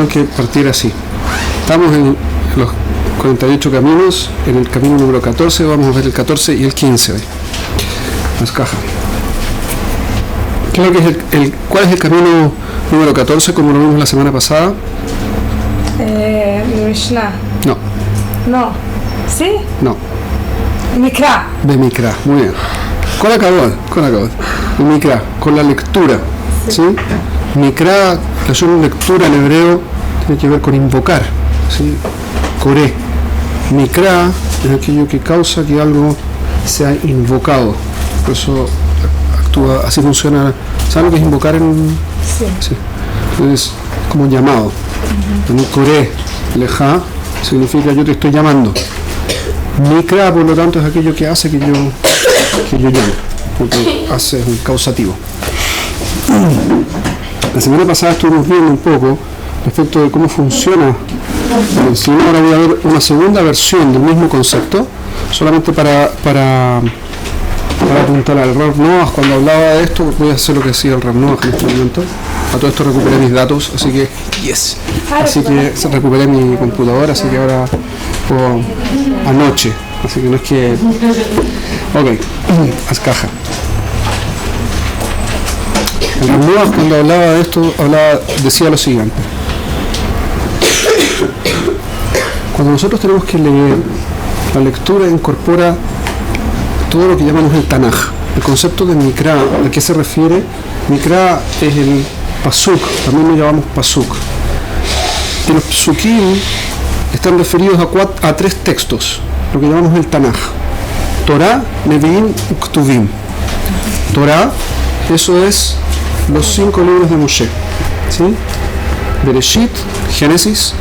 que partir así. Estamos en los 48 caminos, en el camino número 14, vamos a ver el 14 y el 15 hoy. Las cajas. ¿Qué es lo que es ¿cuál es el camino número 14, como lo vimos la semana pasada? Mishnah. No. No. ¿Sí? No. Mikra. De Mikra, muy bien. Con la cabot. De Mikra, con la lectura. ¿Sí? Mikra, la lectura en hebreo, tiene que ver con invocar. ¿Sí? Coré. Mikra es aquello que causa que algo sea invocado. Por eso actúa, así funciona. ¿Saben lo que es invocar en...? Sí. Sí. Entonces, como un llamado. Coré, leja, significa yo te estoy llamando. Mikra, por lo tanto, es aquello que hace que yo llame, porque hace un causativo. La semana pasada estuvimos viendo un poco respecto de cómo funciona. Si no, ahora voy a ver una segunda versión del mismo concepto, solamente para apuntar al Rav Noach. Cuando hablaba de esto, voy a hacer lo que decía el Rav Noach en este momento. A todo esto recuperé mis datos, así que recuperé mi computadora, así que ahora puedo anoche, así que no es que... Ok, haz caja. El Rav Noach, cuando hablaba de esto, decía lo siguiente: cuando nosotros tenemos que leer, la lectura incorpora todo lo que llamamos el Tanaj. El concepto de Mikra, ¿a qué se refiere? Mikra es el Pasuk, también lo llamamos Pasuk. Y los Psukim están referidos a tres textos, lo que llamamos el Tanaj: Torah, Nevi'im y Ktuvim. Torah, eso es los 5 libros de Moshe, ¿sí? Bereshit, Génesis,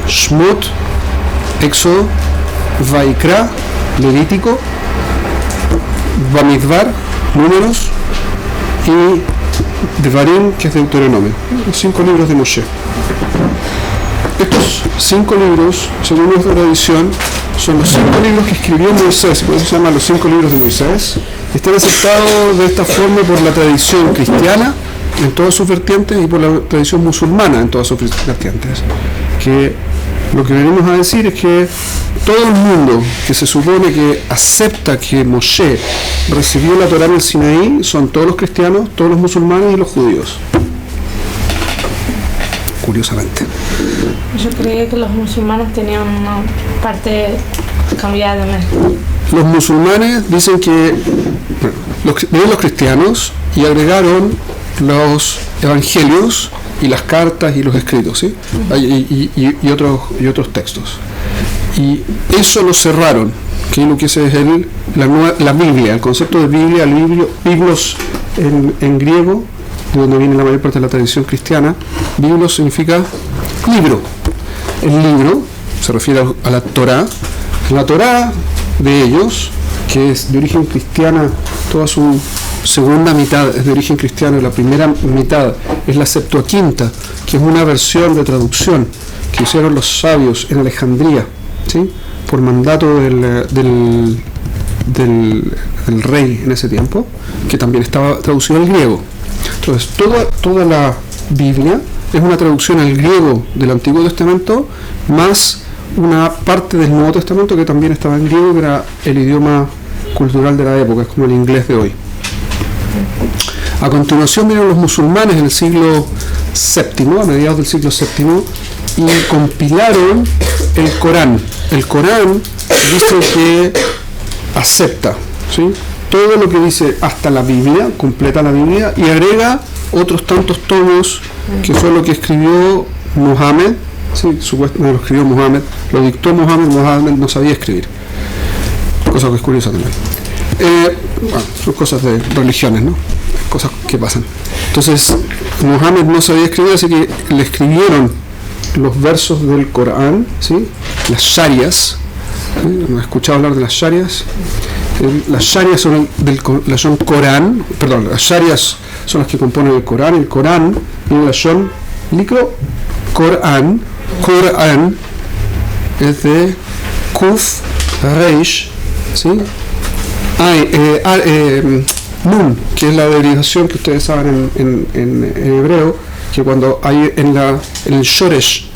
Shmot, Éxodo, Vaikra, Levítico, Bamidbar, Números, y Devarim, que es Deuteronomio. Los 5 libros de Moshe. Estos 5 libros, según nuestra tradición, son los 5 libros que escribió Moisés, por eso se llaman los 5 libros de Moisés. Están aceptados de esta forma por la tradición cristiana en todas sus vertientes y por la tradición musulmana en todas sus vertientes. Que lo que venimos a decir es que todo el mundo que se supone que acepta que Moshe recibió la Torá en el Sinaí son todos los cristianos, todos los musulmanes y los judíos. Curiosamente. Yo creía que los musulmanes tenían una parte cambiada. Los musulmanes dicen que vienen los cristianos y agregaron los evangelios y las cartas y los escritos, ¿sí? y otros textos. Y eso lo cerraron, que lo que es la Biblia, el concepto de Biblia, biblos en griego, de donde viene la mayor parte de la tradición cristiana. Biblos significa libro. El libro se refiere a la Torá. La Torá de ellos, que es de origen cristiana, toda su segunda mitad es de origen cristiano y la primera mitad es la Septuaginta, que es una versión de traducción que hicieron los sabios en Alejandría, ¿sí? Por mandato del rey en ese tiempo, que también estaba traducido al griego. Entonces toda la Biblia es una traducción al griego del Antiguo Testamento más una parte del Nuevo Testamento que también estaba en griego, que era el idioma cultural de la época, es como el inglés de hoy. A continuación vinieron los musulmanes en el siglo VII, a mediados del siglo VII, y compilaron el Corán. El Corán dice que acepta, ¿sí?, todo lo que dice hasta la Biblia, completa la Biblia, y agrega otros tantos tomos que fue lo que escribió Muhammad. Sí, supuestamente lo escribió Muhammad, lo dictó Muhammad no sabía escribir, cosa que es curiosa también. Son cosas de religiones, ¿no? Cosas que pasan. Entonces, Muhammad no sabía escribir, así que le escribieron los versos del Corán, ¿sí?, las sharias. ¿Sí? ¿No he escuchado hablar de las sharias? Las sharias son Corán, perdón, las sharias son las que componen el Corán viene la Shon Licro Corán es de Kuf Reish, ¿sí? Nun, que es la derivación que ustedes saben en hebreo, que cuando hay en el Shoresh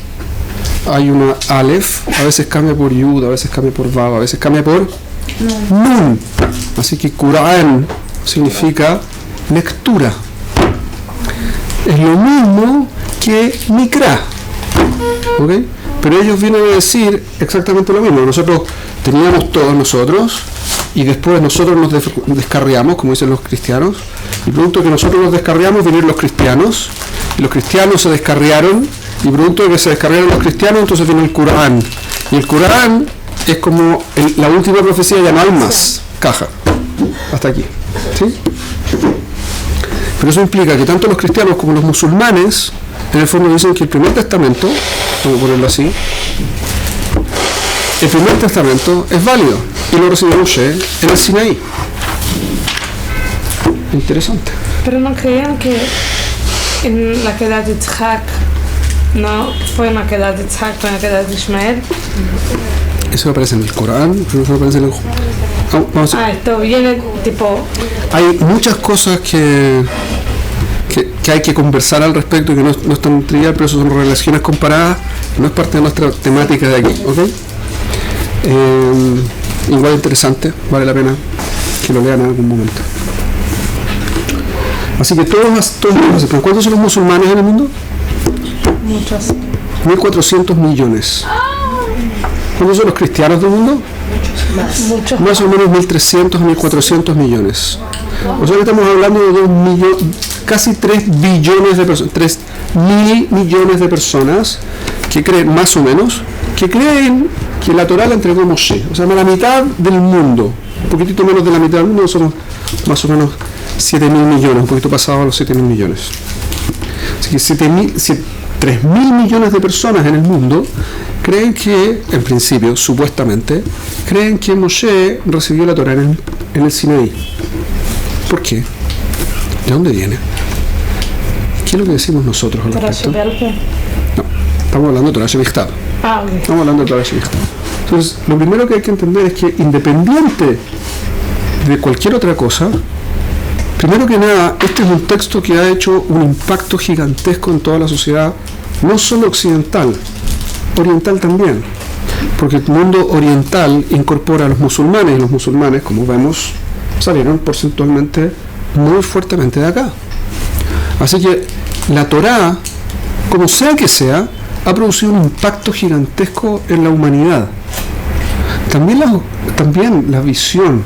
hay una Aleph, a veces cambia por Yud, a veces cambia por Vav, a veces cambia por Nun. Así que Qur'an significa lectura. Es lo mismo que Mikra, ¿ok? Pero ellos vienen a decir exactamente lo mismo. Nosotros teníamos todos nosotros y después nosotros nos descarriamos, como dicen los cristianos, y producto de que nosotros nos descarriamos vinieron los cristianos, y los cristianos se descarriaron, y producto de que se descarriaron los cristianos, entonces viene el Corán, y el Corán es como la última profecía, ya no hay más, caja, hasta aquí, ¿sí? Pero eso implica que tanto los cristianos como los musulmanes, en el fondo dicen que el primer testamento, vamos a ponerlo así, el primer testamento es válido y lo recibió Moshe en el Sinaí. Interesante. Pero no creían que en la queda de Yitzhak no fue una queda de Yitzhak, fue una queda de Ismael. Eso aparece en el Corán, pero no aparece en el... Esto viene tipo... Hay muchas cosas que hay que conversar al respecto y que no es tan trivial, pero eso son relaciones comparadas, no es parte de nuestra temática de aquí, ¿ok? Igual interesante, vale la pena que lo lean en algún momento. Así que todos ¿cuántos son los musulmanes en el mundo? Muchos. 1.400 millones. ¿Cuántos son los cristianos del mundo? Muchos. Más o menos 1.300 a 1.400 millones. O sea que estamos hablando de casi 3 billones de personas, 3.000 millones de personas que creen, más o menos, que creen que la Torá la entregó Moshe. O sea, la mitad del mundo, un poquitito menos de la mitad del mundo, somos más o menos 7.000 millones, un poquito pasado a los 7.000 millones. Así que 3.000 millones de personas en el mundo creen que, en principio, supuestamente, creen que Moshe recibió la Torá en el Sinaí. ¿Por qué? ¿De dónde viene? ¿Qué es lo que decimos nosotros al respecto? No, estamos hablando de Torah Shebichtav. Okay. Estamos hablando de Torah Shebichtav. Entonces, lo primero que hay que entender es que, independiente de cualquier otra cosa, primero que nada, este es un texto que ha hecho un impacto gigantesco en toda la sociedad, no solo occidental, oriental también, porque el mundo oriental incorpora a los musulmanes, y los musulmanes, como vemos, salieron porcentualmente muy fuertemente de acá. Así que la Torá, como sea que sea, ha producido un impacto gigantesco en la humanidad. También la visión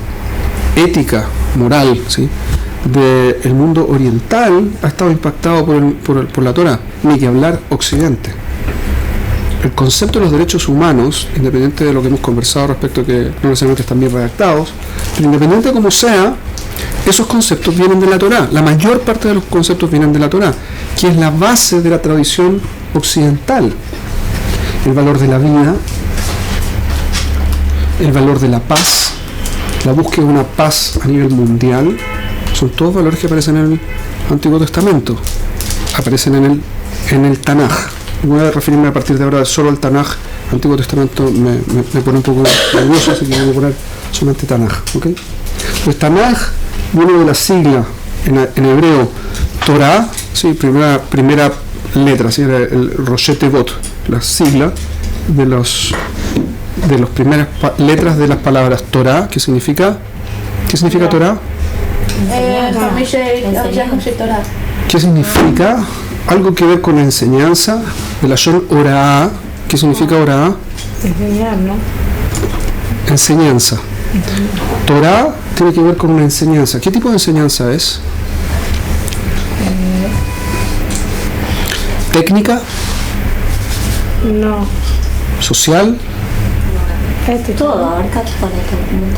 ética, moral, ¿sí?, del mundo oriental ha estado impactado por la Torá, ni que hablar Occidente. El concepto de los derechos humanos, independiente de lo que hemos conversado respecto a que no necesariamente están bien redactados, pero independiente de como sea, esos conceptos vienen de la Torá. La mayor parte de los conceptos vienen de la Torá, que es la base de la tradición occidental. El valor de la vida, el valor de la paz, la búsqueda de una paz a nivel mundial, son todos valores que aparecen en el Antiguo Testamento, aparecen en el Tanaj. Voy a referirme a partir de ahora solo al Tanaj. Antiguo Testamento me pone un poco nervioso, así que voy a poner solamente Tanaj, ¿ok? Pues Tanaj viene de la sigla en hebreo Torah, ¿sí?, primera letra, ¿sí?, el Rosh Tevot, la sigla de las primeras letras de las palabras Torah, ¿qué significa Torah? ¿Qué significa? Algo que ver con la enseñanza, de la Shon Orah. ¿Qué significa Orah? Enseñar, ¿no? Enseñanza. Torah tiene que ver con una enseñanza. ¿Qué tipo de enseñanza es? ¿Técnica? No. ¿Social? Todo, abarca todo.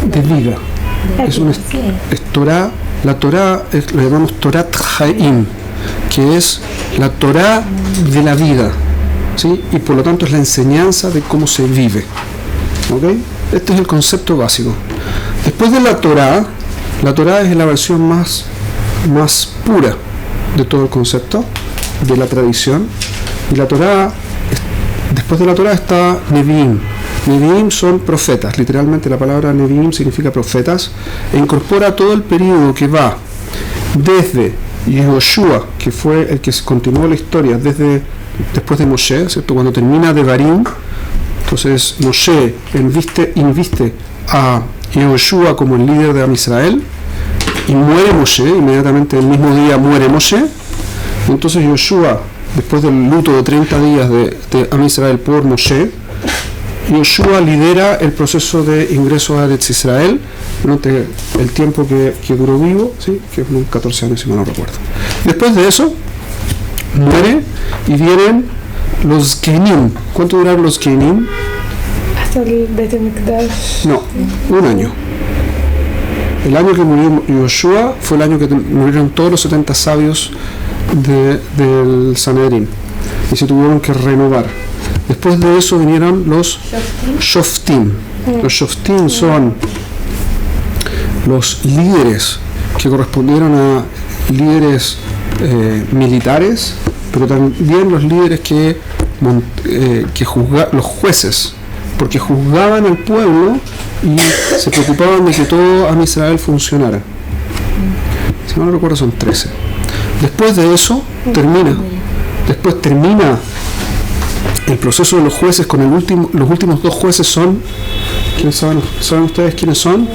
De vida. Es Torah. La Torah lo llamamos Torat Haim, que es la Torah de la vida, ¿sí?, y por lo tanto es la enseñanza de cómo se vive. ¿Ok? Este es el concepto básico. Después de la Torah es la versión más pura de todo el concepto, de la tradición. Y la Torah, después de la Torah está Nevi'im. Nevi'im son profetas, literalmente la palabra Nevi'im significa profetas, e incorpora todo el periodo que va desde Yehoshua, que fue el que continuó la historia desde después de Moshe, ¿cierto? Cuando termina Devarim, entonces Moshe inviste a Yehoshua como el líder de Am Israel, y muere Moshe, inmediatamente el mismo día muere Moshe. Entonces Yehoshua, después del luto de 30 días de Am Israel por Moshe, Yehoshua lidera el proceso de ingreso a Eretz Israel durante el tiempo que duró vivo, ¿sí? Que fueron 14 años si mal no recuerdo. Después de eso, muere y vienen los Kenim. ¿Cuánto duraron los Kenim? Hasta el Beit HaMikdash. No, un año. El año que murió Yehoshua fue el año que murieron todos los 70 sabios del Sanedrín y se tuvieron que renovar. Después de eso vinieron los Shoftim. Los Shoftim son los líderes que correspondieron a líderes militares, pero también los líderes que los jueces, porque juzgaban al pueblo y se preocupaban de que todo Am Israel funcionara. Si no recuerdo son 13. Después de eso termina el proceso de los jueces con los últimos dos jueces son, ¿quiénes saben ustedes quiénes son?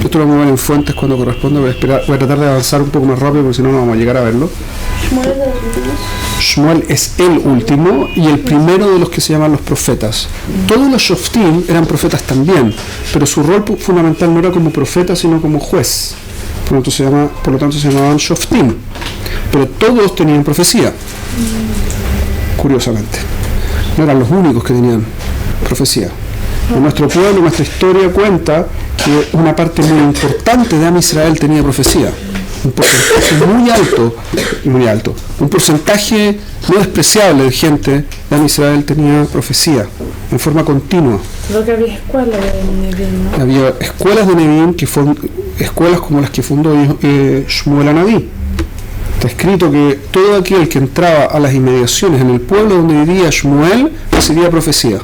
Esto lo vamos a ver en fuentes cuando corresponda. Voy a tratar de avanzar un poco más rápido porque si no vamos a llegar a verlo. Shmuel es el último y el primero de los que se llaman los profetas. Todos los Shoftim eran profetas también, pero su rol fundamental no era como profeta sino como juez. Por lo tanto se llamaban Shoftim. Pero todos tenían profecía, curiosamente. No eran los únicos que tenían profecía. En nuestro pueblo, nuestra historia cuenta que una parte muy importante de Am Israel tenía profecía. Un porcentaje muy alto. Un porcentaje no despreciable de gente de Am Israel tenía profecía en forma continua. Creo que había escuelas de Nevi'im, ¿no? Había escuelas de Nevi'im que fueron escuelas como las que fundó Shmuel Anabí. Está escrito que todo aquel que entraba a las inmediaciones en el pueblo donde vivía Shmuel recibía profecía.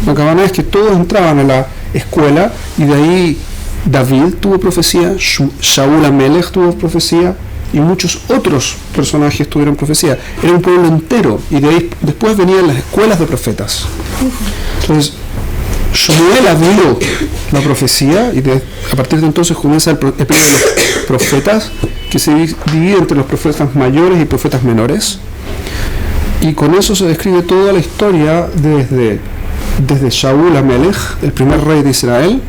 Lo que van a es que todos entraban a la escuela y de ahí David tuvo profecía, Shaul HaMelech tuvo profecía y muchos otros personajes tuvieron profecía. Era un pueblo entero y de ahí después venían las escuelas de profetas. Entonces Shmuel abrió la profecía y a partir de entonces comienza el periodo de los profetas, que se divide entre los profetas mayores y profetas menores, y con eso se describe toda la historia desde Shaul HaMelech, el primer rey de Israel,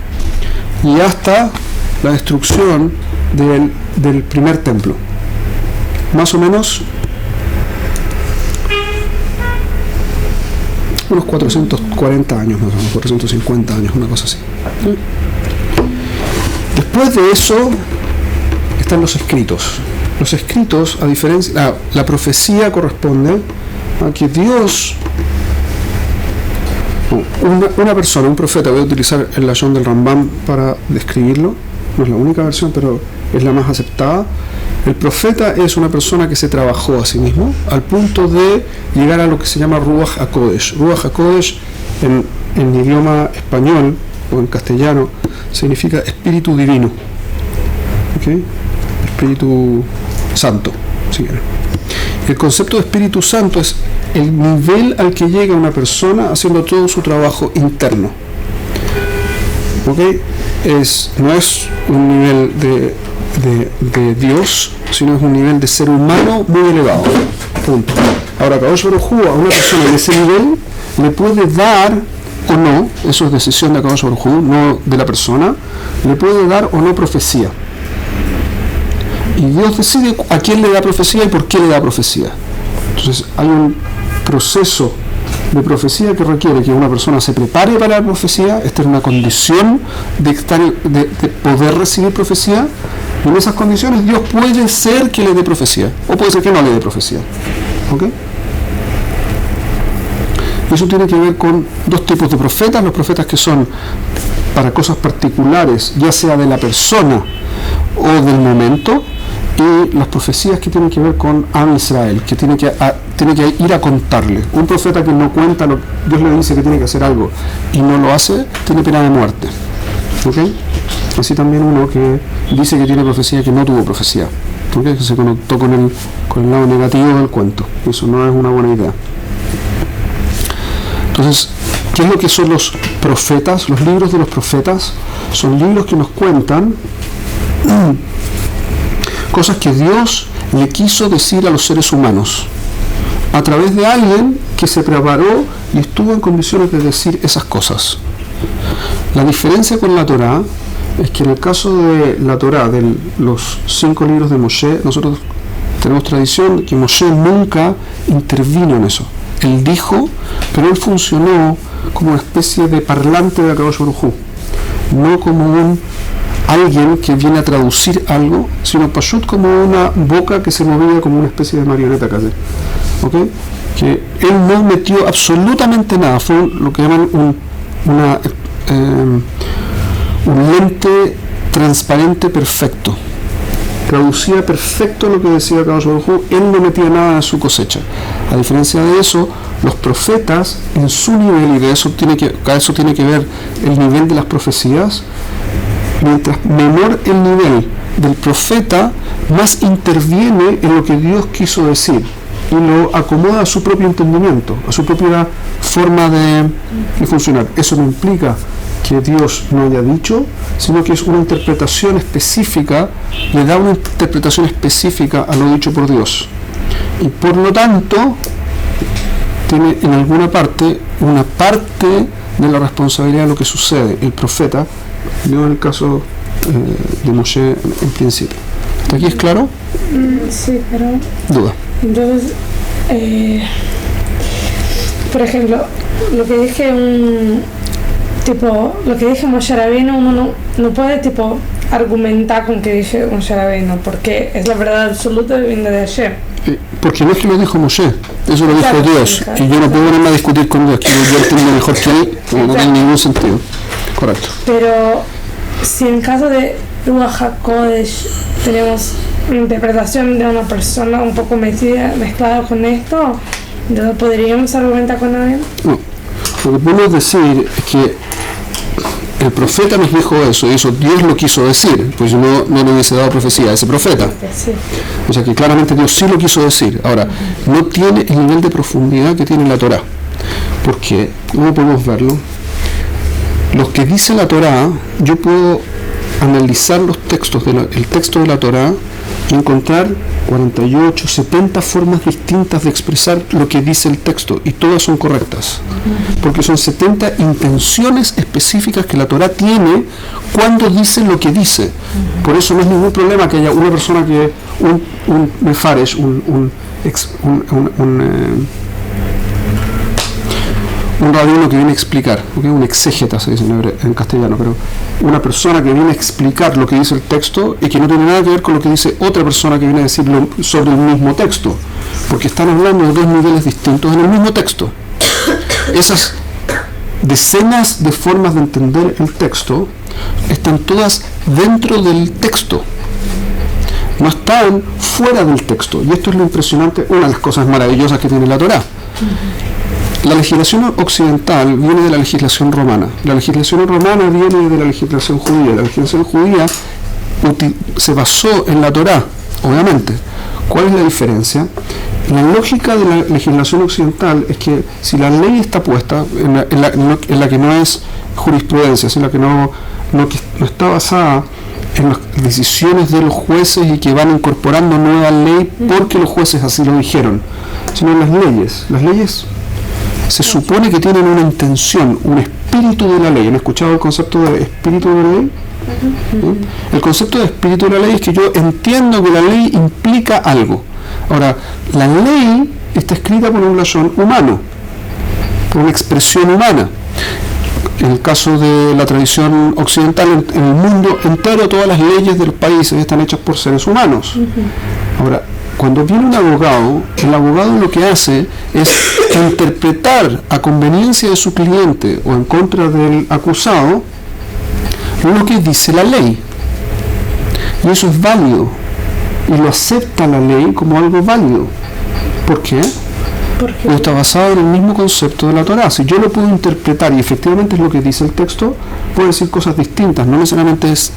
y hasta la destrucción del primer templo. Más o menos unos 440 años, más o menos 450 años, una cosa así. Después de eso están los escritos. Los escritos, a diferencia, la profecía corresponde a que Dios, una persona, un profeta, voy a utilizar el lashon del Rambam para describirlo, no es la única versión, pero es la más aceptada. El profeta es una persona que se trabajó a sí mismo al punto de llegar a lo que se llama Ruach HaKodesh. Ruach HaKodesh en idioma español o en castellano significa espíritu divino, ¿okay? Espíritu santo, si quieren. El concepto de Espíritu Santo es el nivel al que llega una persona haciendo todo su trabajo interno. ¿Okay? No es un nivel de Dios, sino es un nivel de ser humano muy elevado. Punto. Ahora, Kadosh Baruj Hu a una persona de ese nivel le puede dar o no, eso es decisión de Kadosh Baruj Hu, no de la persona, le puede dar o no profecía. Y Dios decide a quién le da profecía y por qué le da profecía. Entonces hay un proceso de profecía que requiere que una persona se prepare para la profecía, esta es una condición de poder recibir profecía, y en esas condiciones Dios puede ser que le dé profecía, o puede ser que no le dé profecía. ¿Ok? Y eso tiene que ver con dos tipos de profetas, los profetas que son para cosas particulares, ya sea de la persona o del momento, y las profecías que tienen que ver con Am Israel, que tiene que ir a contarle. Un profeta que no cuenta, Dios le dice que tiene que hacer algo y no lo hace, tiene pena de muerte. ¿Ok? Así también uno que dice que tiene profecía que no tuvo profecía, ¿ok? Que se conectó con el lado negativo del cuento. Eso no es una buena idea. Entonces, ¿qué es lo que son los profetas? Los libros de los profetas son libros que nos cuentan cosas que Dios le quiso decir a los seres humanos a través de alguien que se preparó y estuvo en condiciones de decir esas cosas. La diferencia con la Torá es que en el caso de la Torá, de los 5 libros de Moshe, nosotros tenemos tradición que Moshe nunca intervino en eso. Él dijo, pero él funcionó como una especie de parlante de Akadosh Baruj Hu, no como alguien que viene a traducir algo, sino Pashut como una boca que se movía como una especie de marioneta casi. ¿Okay? Que él no metió absolutamente nada, fue lo que llaman un lente transparente perfecto. Traducía perfecto lo que decía Akadosh Baruj Hu, él no metía nada en su cosecha. A diferencia de eso, los profetas en su nivel, y de eso tiene que ver el nivel de las profecías, mientras menor el nivel del profeta, más interviene en lo que Dios quiso decir y lo acomoda a su propio entendimiento, a su propia forma de funcionar. Eso no implica que Dios no haya dicho, sino que es una interpretación específica, le da una interpretación específica a lo dicho por Dios. Y por lo tanto, tiene en alguna parte una parte de la responsabilidad de lo que sucede. El profeta, no en el caso de Moshe en principio. ¿Hasta aquí es claro? Sí, pero... Duda. Entonces, por ejemplo, lo que dije lo que dije Moshe Rabbeinu, uno no puede argumentar con que dije Moshe Rabbeinu, porque es la verdad absoluta de viene de Hashem. Porque no es que lo dijo Moshe, eso lo dijo Dios, y yo no puedo ponerme a discutir con Dios, que yo entiendo mejor que él, no tiene ningún sentido. Correcto. Pero si en caso de Ruach HaKodesh tenemos una interpretación de una persona un poco mezclada con esto, ¿entonces podríamos argumentar con alguien? No, lo que podemos decir es que el profeta nos dijo eso, y eso Dios lo quiso decir, pues no le hubiese dado profecía a ese profeta. Sí. O sea que claramente Dios sí lo quiso decir. Ahora, no tiene el nivel de profundidad que tiene la Torá. Porque, ¿cómo podemos verlo? Lo que dice la Torá, yo puedo analizar los textos, el texto de la Torá, y encontrar 48, 70 formas distintas de expresar lo que dice el texto, y todas son correctas, porque son 70 intenciones específicas que la Torá tiene cuando dice lo que dice. Por eso no es ningún problema que haya una persona que, un mefaresh, un rabino que viene a explicar, ¿okay? Un exégeta se dice en castellano, pero una persona que viene a explicar lo que dice el texto y que no tiene nada que ver con lo que dice otra persona que viene a decirlo sobre el mismo texto, porque están hablando de dos niveles distintos en el mismo texto. Esas decenas de formas de entender el texto están todas dentro del texto, no están fuera del texto, y esto es lo impresionante, una de las cosas maravillosas que tiene la Torá. La legislación occidental viene de la legislación romana. La legislación romana viene de la legislación judía. La legislación judía se basó en la Torá, obviamente. ¿Cuál es la diferencia? La lógica de la legislación occidental es que si la ley está puesta en la que no es jurisprudencia, en la que no está basada en las decisiones de los jueces y que van incorporando nueva ley porque los jueces así lo dijeron, sino en las leyes. Las leyes se supone que tienen una intención, un espíritu de la ley. ¿Han escuchado el concepto de espíritu de la ley? ¿Sí? El concepto de espíritu de la ley es que yo entiendo que la ley implica algo. Ahora, la ley está escrita por un lashon humano, por una expresión humana. En el caso de la tradición occidental, en el mundo entero, todas las leyes del país están hechas por seres humanos. Ahora, cuando viene un abogado, el abogado lo que hace es interpretar a conveniencia de su cliente o en contra del acusado lo que dice la ley. Y eso es válido. Y lo acepta la ley como algo válido. ¿Por qué? Porque está basado en el mismo concepto de la Torá. Si yo lo puedo interpretar y efectivamente es lo que dice el texto, puedo decir cosas distintas. No necesariamente es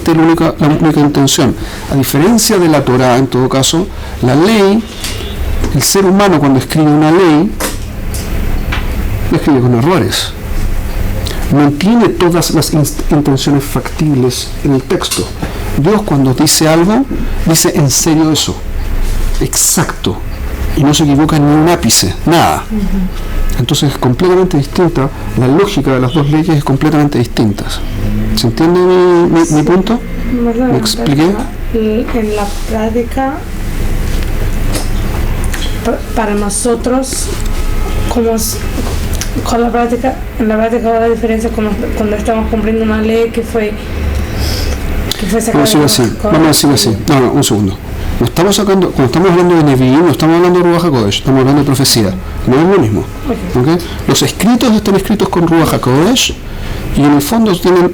la única intención. A diferencia de la Torá, en todo caso, la ley, el ser humano cuando escribe una ley, Biblia escribe con errores. No tiene todas las intenciones factibles en el texto. Dios cuando dice algo, dice en serio eso, exacto, y no se equivoca ni un ápice, nada. Entonces es completamente distinta, la lógica de las dos leyes es completamente distinta. ¿Se entiende mi punto? ¿Me expliqué? En la práctica, para nosotros, en la práctica la diferencia cuando estamos cumpliendo una ley que fue sacada. Vamos a decir así. No, un segundo. No estamos sacando, cuando estamos hablando de Nevi'im, no estamos hablando de Ruach HaKodesh, estamos hablando de profecía. No es lo mismo. ¿Okay? Los escritos están escritos con Ruach HaKodesh y en el fondo tienen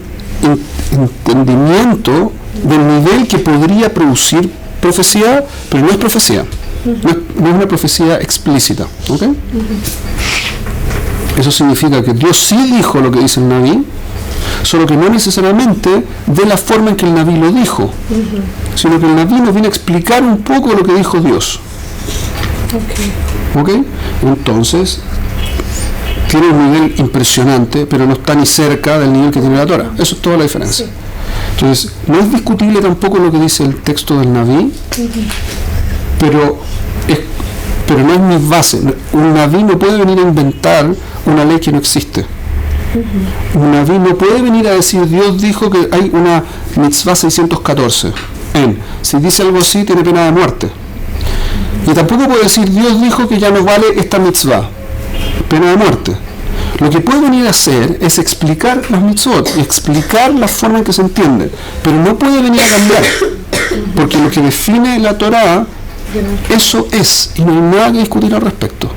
entendimiento del nivel que podría producir profecía, pero no es profecía. No es una profecía explícita. ¿Okay? Eso significa que Dios sí dijo lo que dice el Naví, solo que no necesariamente de la forma en que el Naví lo dijo, sino que el Naví nos viene a explicar un poco lo que dijo Dios. ¿Ok? Entonces, tiene un nivel impresionante, pero no está ni cerca del nivel que tiene la Torah. Eso es toda la diferencia. Entonces, no es discutible tampoco lo que dice el texto del Naví, pero no es mi base. Un Naví no puede venir a inventar una ley que no existe. Un Naví no puede venir a decir, Dios dijo que hay una mitzvah 614. Si dice algo así, tiene pena de muerte. Y tampoco puede decir, Dios dijo que ya no vale esta mitzvah, pena de muerte. Lo que puede venir a hacer es explicar las mitzvot y explicar la forma en que se entiende, pero no puede venir a cambiar, porque lo que define la Torah, eso es, y no hay nada que discutir al respecto.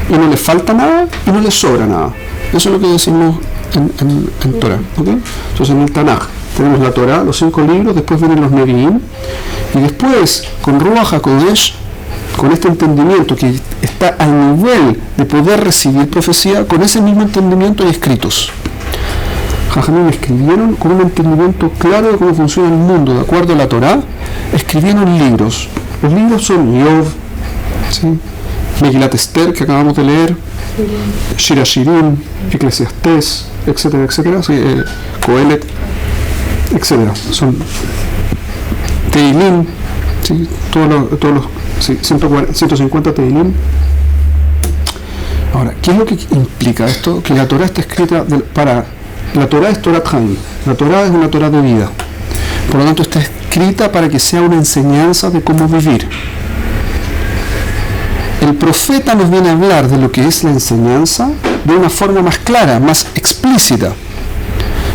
Y no le falta nada y no le sobra nada. Eso es lo que decimos en Torah. ¿Okay? Entonces en el Tanaj tenemos la Torah, los 5 libros, después vienen los Nevi'im, y después con Ruach HaKodesh, con este entendimiento que está al nivel de poder recibir profecía, con ese mismo entendimiento hay escritos. Jajamim escribieron con un entendimiento claro de cómo funciona el mundo, de acuerdo a la Torah, escribieron libros. Los libros son Yov, ¿sí? Megilat Esther, que acabamos de leer, Shir HaShirim, Eclesiastés, etcétera, etcétera, ¿sí? Coelet, etcétera. Son Teilim, ¿sí? todos los sí, 150 Teilim. Ahora, ¿qué es lo que implica esto? Que la Torah está escrita la Torah es Torat Haim, la Torah es una Torah de vida. Por lo tanto, está escrita para que sea una enseñanza de cómo vivir. El profeta nos viene a hablar de lo que es la enseñanza de una forma más clara, más explícita.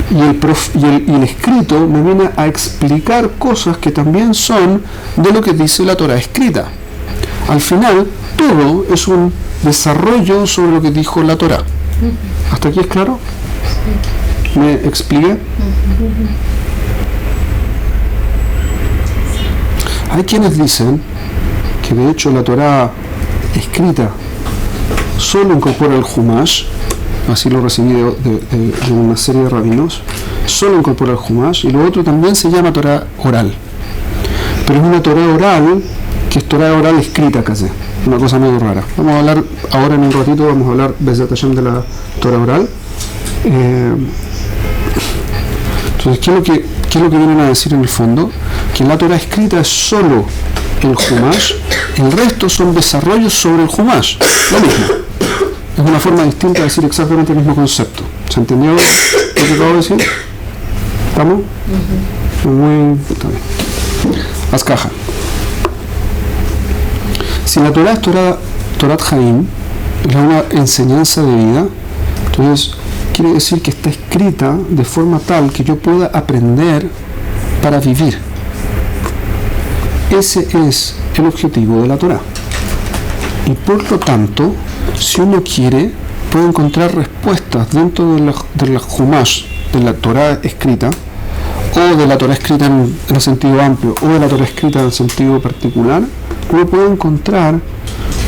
Y el escrito me viene a explicar cosas que también son de lo que dice la Torah escrita. Al final, todo es un desarrollo sobre lo que dijo la Torah. ¿Hasta aquí es claro? ¿Me expliqué? Hay quienes dicen que de hecho la Torah escrita solo incorpora el Humash, así lo recibí de una serie de rabinos, solo incorpora el Humash, y lo otro también se llama Torah oral. Pero es una Torah oral que es Torah oral escrita casi, una cosa muy rara. Vamos a hablar ahora en un ratito, vamos a hablar Bezat Hashem de la Torah oral. Entonces, ¿qué es lo que vienen a decir en el fondo? Que la Torah escrita es solo el Humash, el resto son desarrollos sobre el Humash, lo mismo. Es una forma distinta de decir exactamente el mismo concepto. ¿Se entendió lo que acabo de decir? ¿Estamos? Está bien. Haz caja. Si la Torah es Torat Haim, es una enseñanza de vida, entonces quiere decir que está escrita de forma tal que yo pueda aprender para vivir. Ese es el objetivo de la Torah. Y por lo tanto, si uno quiere, puede encontrar respuestas dentro de la Humash, de la Torah escrita, o de la Torah escrita en el sentido amplio, o de la Torah escrita en el sentido particular. Uno puede encontrar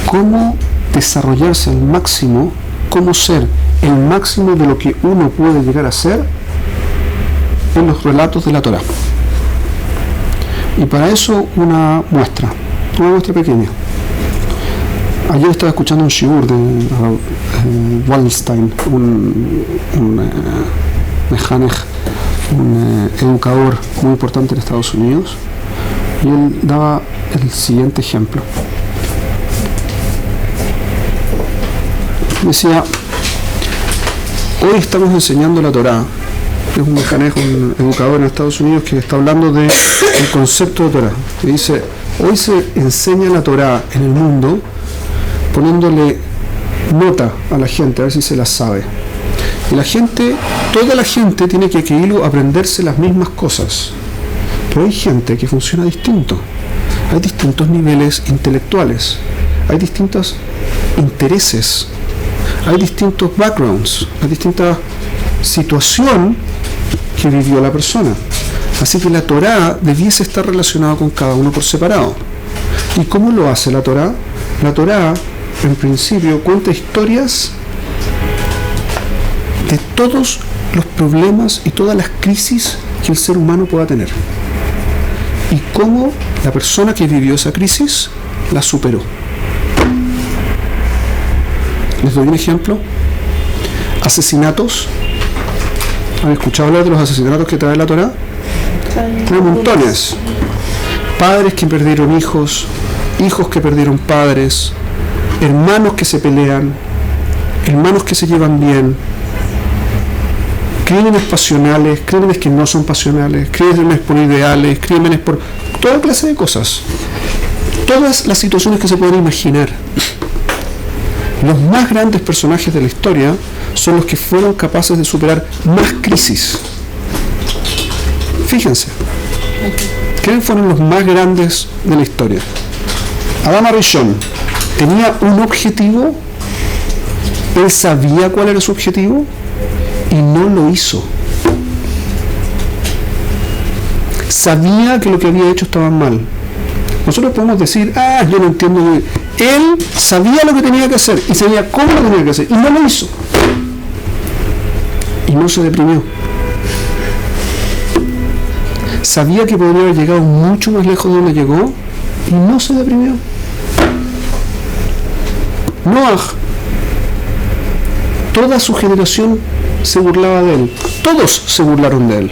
cómo desarrollarse al máximo, cómo ser el máximo de lo que uno puede llegar a ser en los relatos de la Torah. Y para eso una muestra pequeña. Ayer estaba escuchando un shiur de Wallenstein, un mecánico, un educador muy importante en Estados Unidos, y él daba el siguiente ejemplo. Decía: hoy estamos enseñando la Torá. Es un mecánico, un educador en Estados Unidos que está hablando del concepto de Torá. Y dice: hoy se enseña la Torá en el mundo poniéndole nota a la gente, a ver si se la sabe. Y la gente, toda la gente tiene que ir a aprenderse las mismas cosas. Pero hay gente que funciona distinto. Hay distintos niveles intelectuales. Hay distintos intereses. Hay distintos backgrounds. Hay distinta situación que vivió la persona. Así que la Torá debiese estar relacionada con cada uno por separado. ¿Y cómo lo hace la Torá? La Torá, en principio, cuenta historias de todos los problemas y todas las crisis que el ser humano pueda tener. Y cómo la persona que vivió esa crisis la superó. Les doy un ejemplo. Asesinatos. ¿Han escuchado hablar de los asesinatos que trae la Torá? Trae montones. Padres que perdieron hijos, hijos que perdieron padres, hermanos que se pelean, hermanos que se llevan bien, crímenes pasionales, crímenes que no son pasionales, crímenes por ideales, crímenes por toda clase de cosas. Todas las situaciones que se pueden imaginar. Los más grandes personajes de la historia son los que fueron capaces de superar más crisis. Fíjense, ¿quiénes fueron los más grandes de la historia? Adam Arishon tenía un objetivo, él sabía cuál era su objetivo y no lo hizo. Sabía que lo que había hecho estaba mal. Nosotros podemos decir: yo no entiendo muy bien. Él sabía lo que tenía que hacer y sabía cómo lo tenía que hacer y no lo hizo. Y no se deprimió. Sabía que podría haber llegado mucho más lejos de donde llegó y no se deprimió. Noah, toda su generación se burlaba de él. Todos se burlaron de él.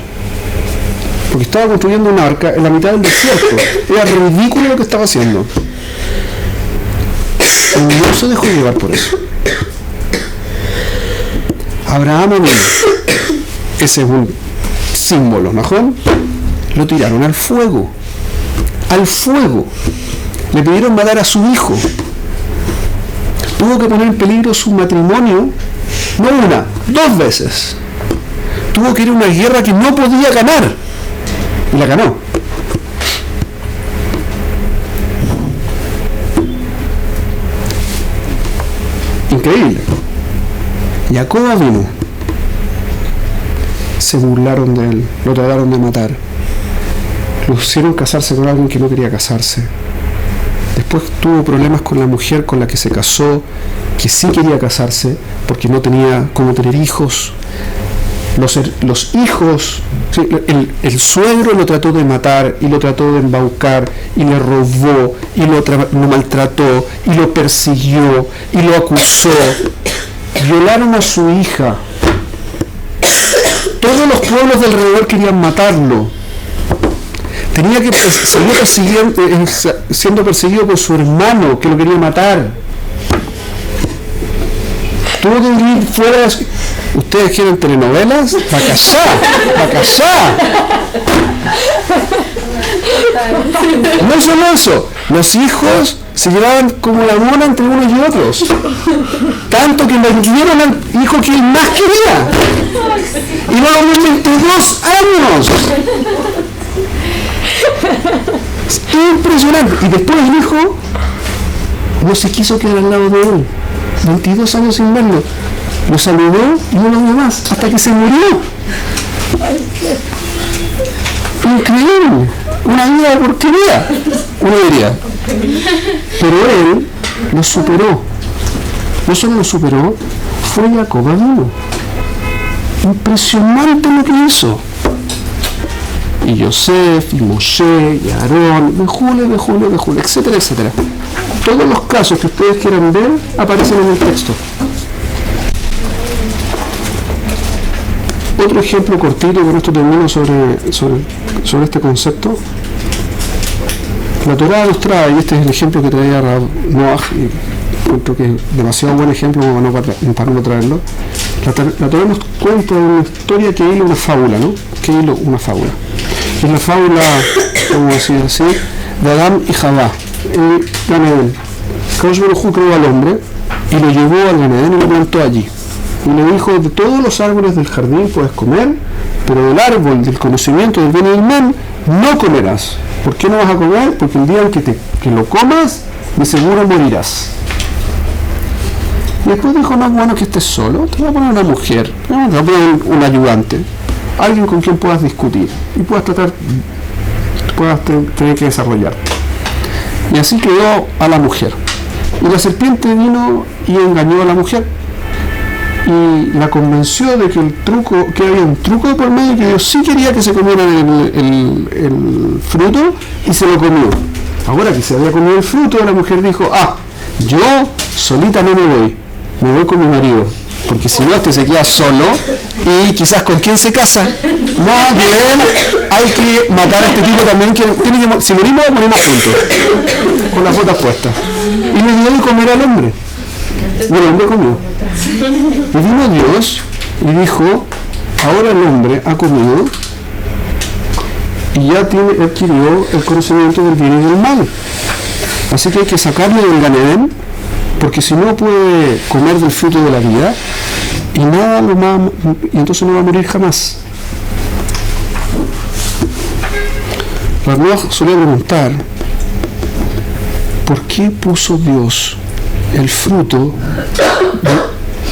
Porque estaba construyendo un arca en la mitad del desierto. Era ridículo lo que estaba haciendo. Y no se dejó llevar por eso. Abraham, ese es un símbolo, ¿no? Lo tiraron al fuego. Al fuego. Le pidieron matar a su hijo. Tuvo que poner en peligro su matrimonio, no una, 2 veces. Tuvo que ir a una guerra que no podía ganar. Y la ganó. Increíble. Jacob vino. Se burlaron de él, lo trataron de matar. Lo hicieron casarse con alguien que no quería casarse. Después tuvo problemas con la mujer con la que se casó, que sí quería casarse, porque no tenía cómo tener hijos. Los hijos, sí, el suegro lo trató de matar y lo trató de embaucar y le robó y lo maltrató y lo persiguió y lo acusó. Violaron a su hija. Todos los pueblos de alrededor querían matarlo. Tenía que seguir siendo perseguido por su hermano que lo quería matar. Tuvo que vivir fuera. ¿Ustedes quieren telenovelas? ¡Para allá! No solo eso, los hijos se llevaban como la mona entre unos y otros. Tanto que le dieron al hijo que él más quería. Y no lo vio 22 años. Impresionante. Y después el hijo no se quiso quedar al lado de él. 22 años sin verlo. Lo saludó y no lo vio más hasta que se murió. Increíble. Una vida de porquería, uno diría. Pero él lo superó. No solo lo superó, fue Jacob vino. Impresionante lo que hizo. Y Yosef, y Moshe, y Aarón, Bejule, etcétera, etcétera. Todos los casos que ustedes quieran ver aparecen en el texto. Otro ejemplo cortito, con esto termino sobre este concepto. La Torá nos trae, y este es el ejemplo que traía Noah, y encuentro que es demasiado buen ejemplo para no traerlo. La Torá nos cuenta una historia que hila una fábula, ¿no? Que hila una fábula. Es la fábula, como decir así, de Adán y Javá, el Gan Edén. Kadosh Baruj Hu creó al hombre y lo llevó al Gan Edén y lo plantó allí. Y le dijo, de todos los árboles del jardín puedes comer, pero del árbol del conocimiento del bien y del mal no comerás. ¿Por qué no vas a comer? Porque el día en que lo comas, de seguro morirás. Y después dijo, no es bueno que estés solo, te voy a poner una mujer, te voy a poner un ayudante, alguien con quien puedas discutir y puedas tener que desarrollarte. Y así quedó a la mujer. Y la serpiente vino y engañó a la mujer. Y la convenció de que había un truco de por medio, que Dios sí quería que se comiera el fruto, y se lo comió. Ahora que se había comido el fruto, la mujer dijo, yo solita no me voy con mi marido, porque si no este se queda solo, y quizás con quién se casa. Más bien, hay que matar a este tipo también, si morimos juntos, con las botas puestas. Y le dio de comer al hombre. Y el hombre comió. Y vino Dios y dijo, ahora el hombre ha comido y ya adquirió el conocimiento del bien y del mal. Así que hay que sacarlo del Gan Edén, porque si no puede comer del fruto de la vida y entonces no va a morir jamás. Rav solía preguntar, ¿por qué puso Dios el fruto,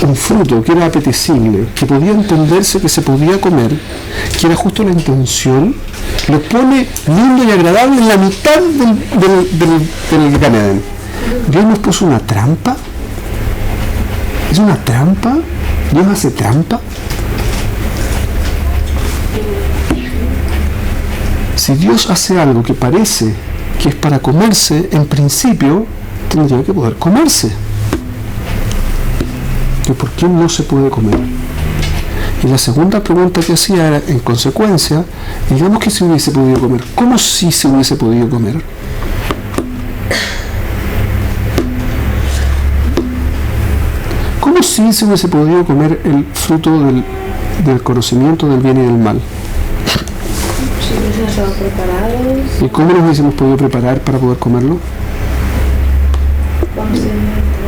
un fruto que era apetecible, que podía entenderse que se podía comer, que era justo la intención, lo pone lindo y agradable en la mitad del Gan Edén? Dios nos puso una trampa. ¿Es una trampa? ¿Dios hace trampa? Si Dios hace algo que parece que es para comerse, en principio tendría que poder comerse. ¿Y por qué no se puede comer? Y la segunda pregunta que hacía era, en consecuencia, digamos que se hubiese podido comer. ¿Cómo si se hubiese podido comer? ¿Cómo si se hubiese podido comer el fruto del conocimiento del bien y del mal? ¿Y cómo nos hubiésemos podido preparar para poder comerlo?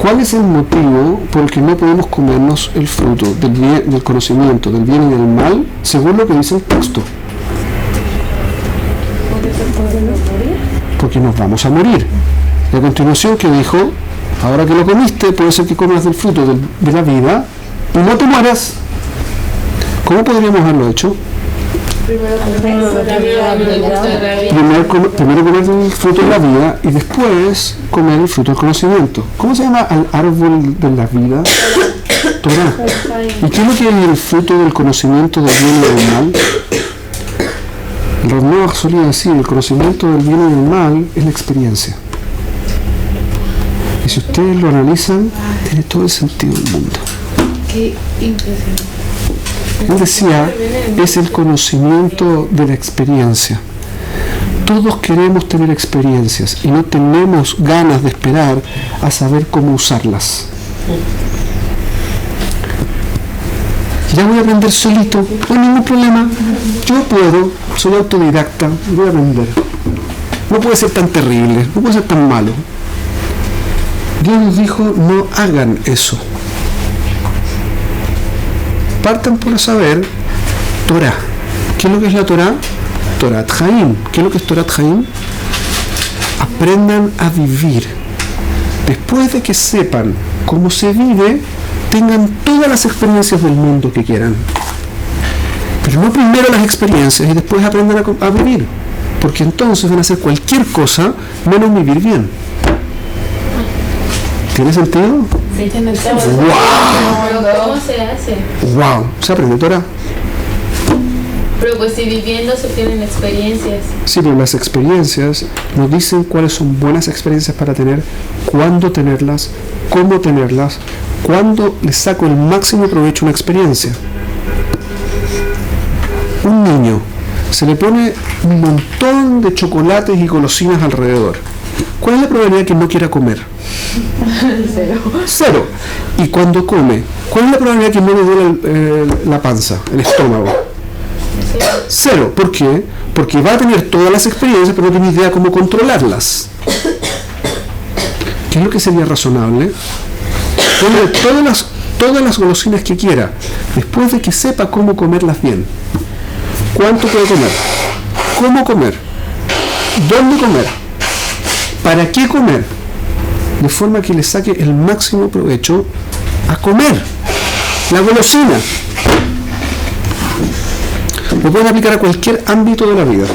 ¿Cuál es el motivo por el que no podemos comernos el fruto del conocimiento del bien y del mal, según lo que dice el texto? Porque nos vamos a morir. Y a continuación, que dijo, ahora que lo comiste, puede ser que comas del fruto de la vida y no te mueras. ¿Cómo podríamos haberlo hecho? Primero comer el fruto de la vida y después comer el fruto del conocimiento. ¿Cómo se llama el árbol de la vida? Torá. ¿Y qué es lo que hay en el fruto del conocimiento del bien y del mal? El Rav Noah solía decir, el conocimiento del bien y del mal es la experiencia. Y si ustedes lo analizan, tiene todo el sentido del mundo. Qué impresionante. Él decía, es el conocimiento de la experiencia. Todos queremos tener experiencias y no tenemos ganas de esperar a saber cómo usarlas. Ya voy a aprender solito, no hay ningún problema. Yo puedo, soy autodidacta, voy a aprender. No puede ser tan terrible, no puede ser tan malo. Dios nos dijo, no hagan eso. Partan por saber Torah. ¿Qué es lo que es la Torah? Torat Haim. ¿Qué es lo que es Torat Haim? Aprendan a vivir. Después de que sepan cómo se vive, tengan todas las experiencias del mundo que quieran. Pero no primero las experiencias y después aprendan a vivir. Porque entonces van a hacer cualquier cosa menos vivir bien. ¿Tiene sentido? Sí, tiene sentido. ¡Wow! ¿Cómo se hace? ¡Wow! ¿Se aprende Torah? Pero pues si viviendo se tienen experiencias. Sí, pero las experiencias nos dicen cuáles son buenas experiencias para tener, cuándo tenerlas, cómo tenerlas, cuándo les saco el máximo provecho a una experiencia. un niño se le pone un montón de chocolates y golosinas alrededor, ¿cuál es la probabilidad que no quiera comer? Cero. Y cuando come, ¿cuál es la probabilidad que no le duele la panza, el estómago? Cero. ¿Por qué? Porque va a tener todas las experiencias, pero no tiene idea cómo controlarlas. ¿Qué es lo que sería razonable? Comer todas las golosinas que quiera, después de que sepa cómo comerlas bien. ¿Cuánto puede comer? ¿Cómo comer? ¿Dónde comer? ¿Para qué comer? De forma que le saque el máximo provecho a comer la golosina. Lo pueden aplicar a cualquier ámbito de la vida.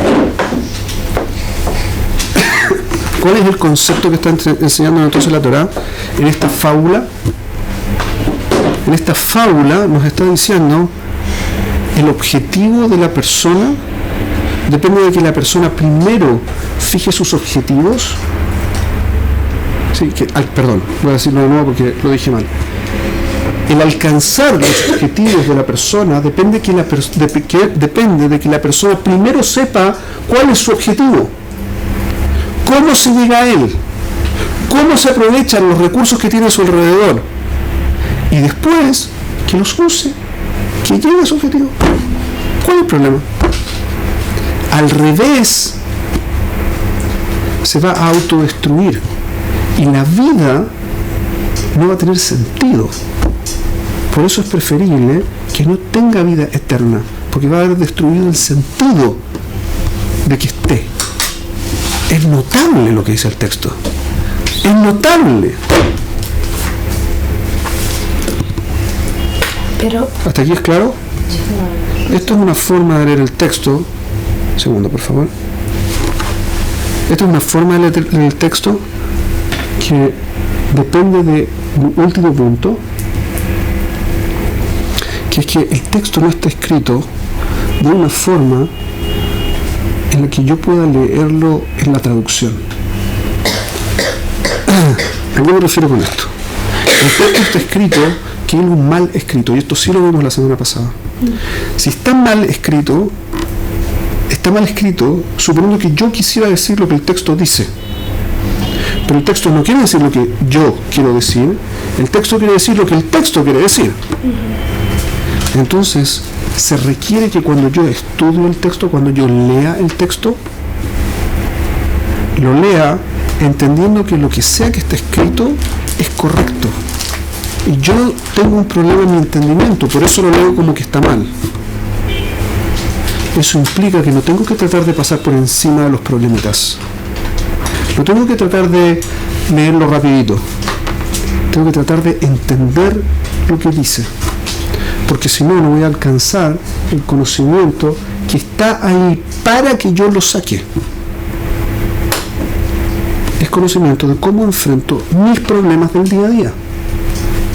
¿Cuál es el concepto que está enseñando entonces la Torá en esta fábula? En esta fábula nos está diciendo el objetivo de la persona depende de que la persona primero fije sus objetivos. Sí, perdón, voy a decirlo de nuevo porque lo dije mal. El alcanzar los objetivos de la persona depende de que la persona primero sepa cuál es su objetivo, cómo se llega a él, cómo se aprovechan los recursos que tiene a su alrededor y después que los use, que llegue a su objetivo. ¿Cuál es el problema? Al revés, se va a autodestruir y la vida no va a tener sentido. Por eso es preferible que no tenga vida eterna, porque va a haber destruido el sentido de que esté. Es notable lo que dice el texto. Es notable. Pero... ¿Hasta aquí es claro? Esto es una forma de leer el texto. Segundo, por favor. Esta es una forma de leer el texto que depende de un último punto, que es que el texto no está escrito de una forma en la que yo pueda leerlo en la traducción. ¿A qué me refiero con esto? El texto está escrito que es un mal escrito, y esto sí lo vimos la semana pasada. Si está mal escrito suponiendo que yo quisiera decir lo que el texto dice. Pero el texto no quiere decir lo que yo quiero decir, el texto quiere decir lo que el texto quiere decir. Entonces, se requiere que cuando yo estudio el texto, cuando yo lea el texto, lo lea entendiendo que lo que sea que está escrito es correcto. Y yo tengo un problema en mi entendimiento, por eso lo leo como que está mal. Eso implica que no tengo que tratar de pasar por encima de los problemitas. No tengo que tratar de leerlo rapidito. Tengo que tratar de entender lo que dice. Porque si no, no voy a alcanzar el conocimiento que está ahí para que yo lo saque. Es conocimiento de cómo enfrento mis problemas del día a día.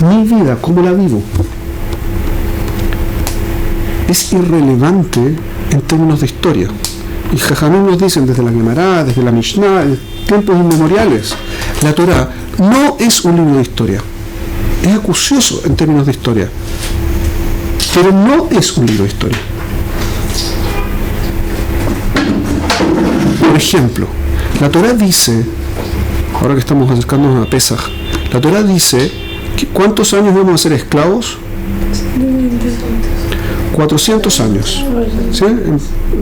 Mi vida, cómo la vivo. Es irrelevante en términos de historia. Y Jajamim nos dicen desde la Gemara, desde la Mishnah, en tiempos inmemoriales, la Torá no es un libro de historia. Es acucioso en términos de historia, pero no es un libro de historia. Por ejemplo, la Torá dice, ahora que estamos acercándonos a Pesaj, la Torá dice que ¿cuántos años vamos a ser esclavos? 400 años. ¿Sí? En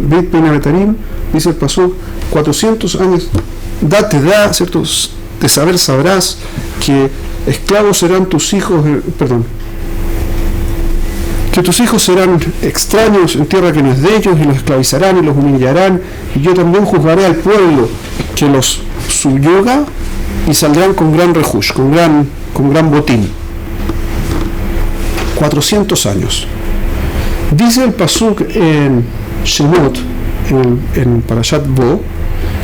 Beit Penabetarim dice el pasuk, 400 años, date da, ¿cierto? De saber sabrás que esclavos serán tus hijos, que tus hijos serán extraños en tierra que no es de ellos, y los esclavizarán y los humillarán, y yo también juzgaré al pueblo que los subyuga y saldrán con gran rejush, con gran botín. 400 años. Dice el pasuk en Shemot, en Parashat Bo,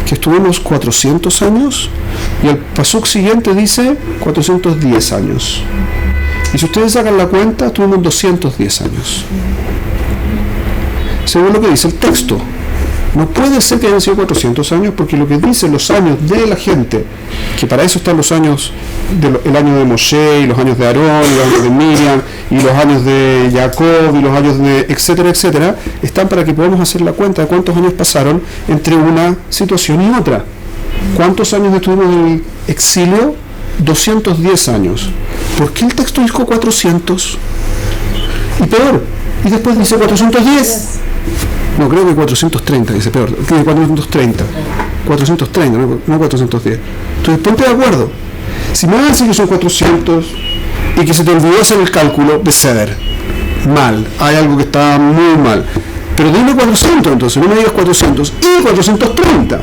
que estuvimos 400 años, y el pasuk siguiente dice 410 años. Y si ustedes sacan la cuenta, estuvimos 210 años. Según lo que dice el texto. No puede ser que hayan sido 400 años, porque lo que dicen los años de la gente, que para eso están los años, el año de Moshe, y los años de Aarón, y los años de Miriam, y los años de Jacob, y los años de etcétera, etcétera, están para que podamos hacer la cuenta de cuántos años pasaron entre una situación y otra. ¿Cuántos años estuvimos en el exilio? 210 años. ¿Por qué el texto dijo 400? Y peor, y después dice 410. No, creo que 430, dice peor. Tiene 430. 430, no 410. Entonces ponte de acuerdo. Si me van a decir que son 400 y que se te olvidó hacer el cálculo, de ceder. Mal. Hay algo que está muy mal. Pero dime 400 entonces, no me digas 400 y 430.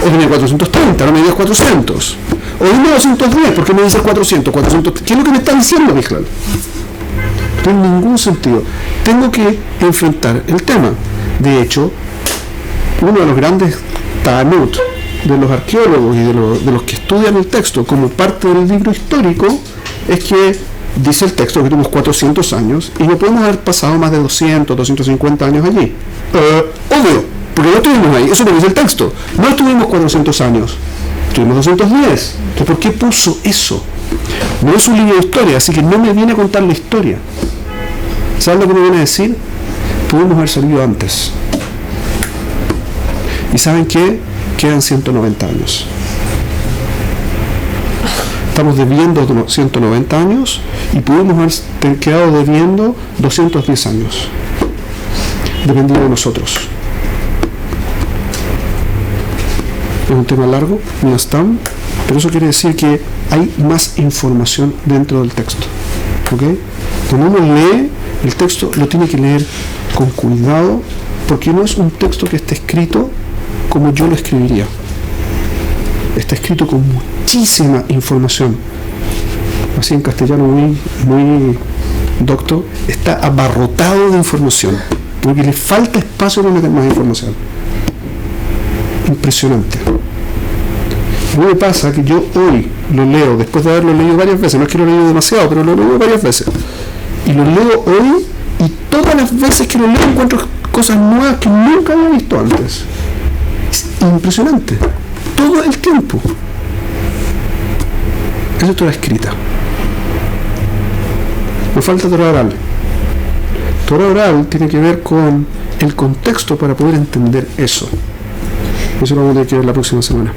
O dime 430, no me digas 400. O dime 210, ¿por qué me dices 400? 400? ¿Qué es lo que me está diciendo, Mijlal? No tiene ningún sentido. Tengo que enfrentar el tema. De hecho, uno de los grandes ta'anut de los arqueólogos y de los que estudian el texto como parte del libro histórico es que dice el texto que tuvimos 400 años y no podemos haber pasado más de 200, 250 años allí. Obvio, porque no estuvimos ahí, eso es lo que dice el texto. No estuvimos 400 años, estuvimos 210. Entonces, ¿por qué puso eso? No es un libro de historia, así que no me viene a contar la historia. ¿Sabes lo que me viene a decir? Pudimos haber salido antes. ¿Y saben qué? Quedan 190 años. Estamos debiendo 190 años y pudimos haber quedado debiendo 210 años. Dependiendo de nosotros. Es un tema largo, no están, pero eso quiere decir que hay más información dentro del texto. ¿Ok? Cuando uno lee el texto, lo tiene que leer con cuidado, porque no es un texto que esté escrito como yo lo escribiría. Está escrito con muchísima información. Así en castellano muy docto, está abarrotado de información, porque le falta espacio para meter más información. Impresionante. A mí me pasa que yo hoy lo leo, después de haberlo leído varias veces, no es que lo leo demasiado, pero lo leo varias veces. Y lo leo hoy y todas las veces que lo leo encuentro cosas nuevas que nunca había visto antes. Es impresionante. Todo el tiempo. Eso es Torah escrita. Me falta Torah oral. Torah oral tiene que ver con el contexto para poder entender eso. Eso lo vamos a tener que ver la próxima semana.